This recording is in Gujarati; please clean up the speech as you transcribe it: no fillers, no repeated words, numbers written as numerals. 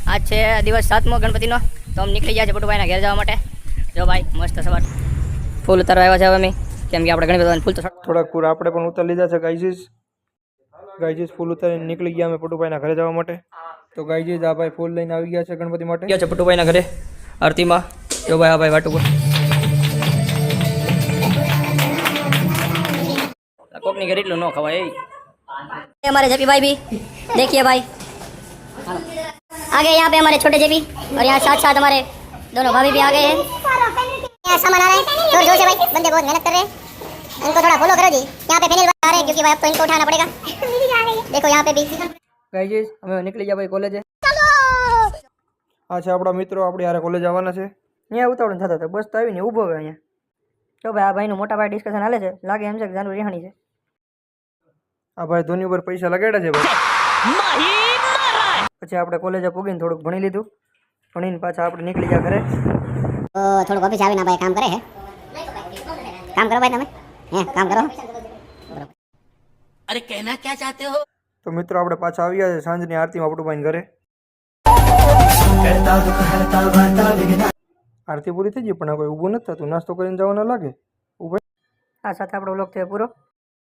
आज છે દિવસ 7મો ગણપતિનો તો અમે નીકળી ગયા છે પટુભાઈના ઘેર જવા માટે। જો ભાઈ મસ્ત સવાર ફૂલ ઉતારવા આવ્યા છે અમે કેમ કે આપણે ઘણી બધા ફૂલ તો થોડાક પૂર આપણે પણ ઉતારી લીધા છે ગાઈજીસ ફૂલ ઉતારીને નીકળી ગયા અમે પટુભાઈના ઘરે જવા માટે। તો ગાઈજીસ આ ભાઈ ફૂલ લઈને આવી ગયા છે ગણપતિ માટે ગયા છે પટુભાઈના ઘરે આરતીમાં। જો ભાઈ આ ભાઈ વાટુ कोकनी घरेट लो नो खवाए हमारे जेपी भाई भी देखिए भाई आगे यहाँ पे हमारे छोटे जेपी और यहाँ साथ साथ हमारे दोनों भाभी भी आ गए हैं। यहाँ सामान आ रहा है जोर जोर से भाई बंदे बहुत मेहनत कर रहे हैं इनको थोड़ा फॉलो करो जी। यहाँ पे फैनिल आ रहे हैं क्योंकि भाई अब तो इनको उठाना पड़ेगा। देखो यहाँ पे भी गाइस हमें निकली जा भाई कॉलेज अच्छा આપણા મિત્રો આપણી હારે કોલેજ આવવાના છે। અહીંયા ઉતાવળ થતા હતા બસ તો આવીને ઊભો હોય અહીંયા। તો ભાઈ આ ભાઈનું મોટા ભાઈ ડિસ્કશન હાલે છે લાગે એમ છે કે જાનુ રેહાણી છે। આ ભાઈ ધોની ઉપર પૈસા લગાડ્યા છે ભાઈ। પછી આપણે કોલેજે પૂગીને થોડુંક ભણી લીધું ભણીને પાછા આપણે નીકળી ગયા ઘરે। तो थोड़ा ऑफिस आवे ना भाई काम करे है काम करो भाई તમે હે काम करो। अरे कहना क्या चाहते हो। તો મિત્રો આપણે પાછા આવ્યા છે સાંજની આરતીમાં પટુભાઈ ઘરે। આરતી પૂરી થઈ ગઈ પણ કોઈ ઊભું નથી થતું નાસ્તો કરીને જવાનો લાગે ઊભો। આ સાથે આપણો વ્લોગ થયો પૂરો।